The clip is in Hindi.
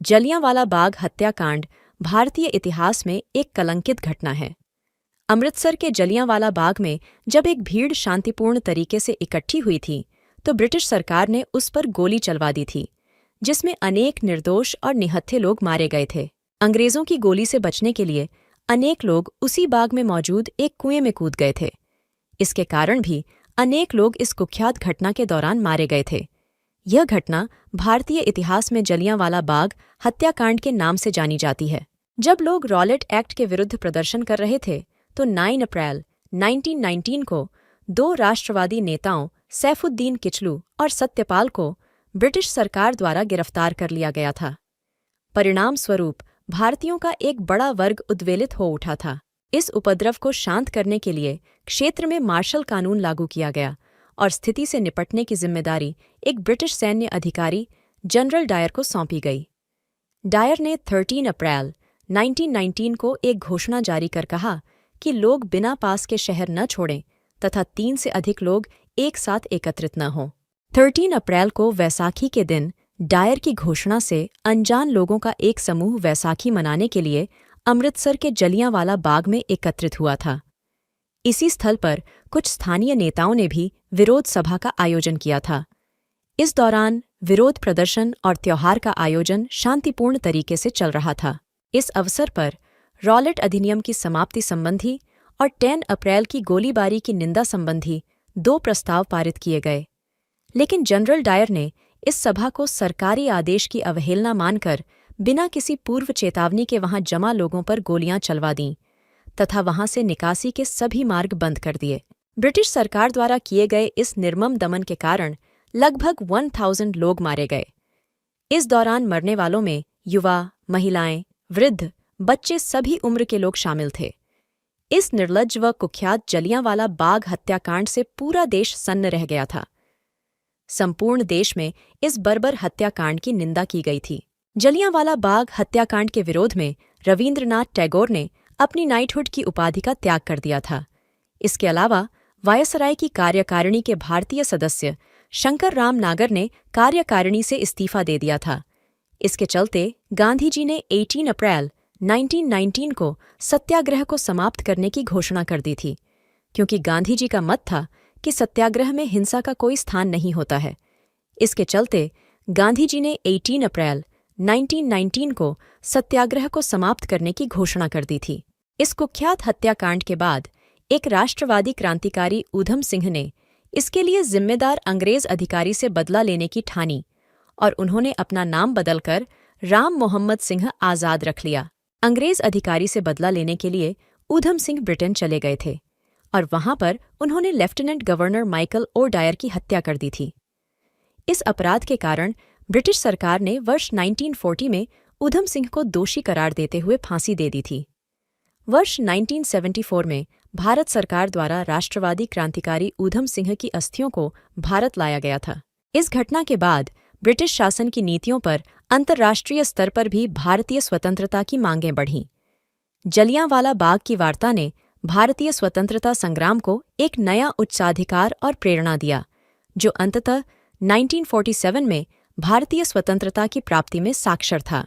जलियांवाला बाग हत्याकांड भारतीय इतिहास में एक कलंकित घटना है। अमृतसर के जलियांवाला बाग में जब एक भीड़ शांतिपूर्ण तरीके से इकट्ठी हुई थी, तो ब्रिटिश सरकार ने उस पर गोली चलवा दी थी, जिसमें अनेक निर्दोष और निहत्थे लोग मारे गए थे। अंग्रेजों की गोली से बचने के लिए अनेक लोग उसी बाग में मौजूद एक कुएं में कूद गए थे। इसके कारण भी अनेक लोग इस कुख्यात घटना के दौरान मारे गए थे। यह घटना भारतीय इतिहास में जलियांवाला बाग हत्याकांड के नाम से जानी जाती है। जब लोग रॉलेट एक्ट के विरुद्ध प्रदर्शन कर रहे थे, तो 9 अप्रैल 1919 को दो राष्ट्रवादी नेताओं सैफुद्दीन किचलू और सत्यपाल को ब्रिटिश सरकार द्वारा गिरफ्तार कर लिया गया था। परिणाम स्वरूप भारतीयों का एक बड़ा वर्ग उद्वेलित हो उठा था। इस उपद्रव को शांत करने के लिए क्षेत्र में मार्शल कानून लागू किया गया और स्थिति से निपटने की जिम्मेदारी एक ब्रिटिश सैन्य अधिकारी जनरल डायर को सौंपी गई। डायर ने 13 अप्रैल 1919 को एक घोषणा जारी कर कहा कि लोग बिना पास के शहर न छोड़ें तथा 3 से अधिक लोग एक साथ एकत्रित न हों। 13 अप्रैल को वैसाखी के दिन डायर की घोषणा से अनजान लोगों का एक समूह वैसाखी मनाने के लिए अमृतसर के जलियांवाला बाग में एकत्रित हुआ था। इसी स्थल पर कुछ स्थानीय नेताओं ने भी विरोध सभा का आयोजन किया था। इस दौरान विरोध प्रदर्शन और त्योहार का आयोजन शांतिपूर्ण तरीके से चल रहा था। इस अवसर पर रॉलेट अधिनियम की समाप्ति संबंधी और 10 अप्रैल की गोलीबारी की निंदा संबंधी 2 प्रस्ताव पारित किए गए, लेकिन जनरल डायर ने इस सभा को सरकारी आदेश की अवहेलना मानकर बिना किसी पूर्व चेतावनी के वहां जमा लोगों पर गोलियां चलवा दीं तथा वहां से निकासी के सभी मार्ग बंद कर दिए। ब्रिटिश सरकार द्वारा किए गए इस निर्मम दमन के कारण लगभग 1000 लोग मारे गए। इस दौरान मरने वालों में युवा, महिलाएं, वृद्ध, बच्चे सभी उम्र के लोग शामिल थे। इस निर्लज्ज व कुख्यात जलियांवाला बाग हत्याकांड से पूरा देश सन्न रह गया था। संपूर्ण देश में इस बर्बर हत्याकांड की निंदा की गई थी। जलियांवाला बाग हत्याकांड के विरोध में रवींद्रनाथ टैगोर ने अपनी नाइटहुड की उपाधि का त्याग कर दिया था। इसके अलावा वायसराय की कार्यकारिणी के भारतीय सदस्य शंकर राम नागर ने कार्यकारिणी से इस्तीफा दे दिया था। इसके चलते गांधी जी ने 18 अप्रैल 1919 को सत्याग्रह को समाप्त करने की घोषणा कर दी थी, क्योंकि गांधी जी का मत था कि सत्याग्रह में हिंसा का कोई स्थान नहीं होता है। इसके चलते गांधी जी ने 18 अप्रैल 1919 को सत्याग्रह को समाप्त करने की घोषणा कर दी थी। इस कुख्यात हत्याकांड के बाद एक राष्ट्रवादी क्रांतिकारी ऊधम सिंह ने इसके लिए जिम्मेदार अंग्रेज अधिकारी से बदला लेने की ठानी और उन्होंने अपना नाम बदलकर राम मोहम्मद सिंह आज़ाद रख लिया। अंग्रेज अधिकारी से बदला लेने के लिए ऊधम सिंह ब्रिटेन चले गए थे और वहां पर उन्होंने lieutenant governor Michael O'Dwyer की हत्या कर दी थी। इस अपराध के कारण ब्रिटिश सरकार ने वर्ष 1940 में ऊधम सिंह को दोषी करार देते हुए फांसी दे दी थी। वर्ष 1974 में भारत सरकार द्वारा राष्ट्रवादी क्रांतिकारी ऊधम सिंह की अस्थियों को भारत लाया गया था। इस घटना के बाद ब्रिटिश शासन की नीतियों पर अंतर्राष्ट्रीय स्तर पर भी भारतीय स्वतंत्रता की मांगें बढ़ीं। जलियांवाला बाग की वार्ता ने भारतीय स्वतंत्रता संग्राम को एक नया उच्चाधिकार और प्रेरणा दिया, जो अंततः 1947 में भारतीय स्वतंत्रता की प्राप्ति में साक्षर था।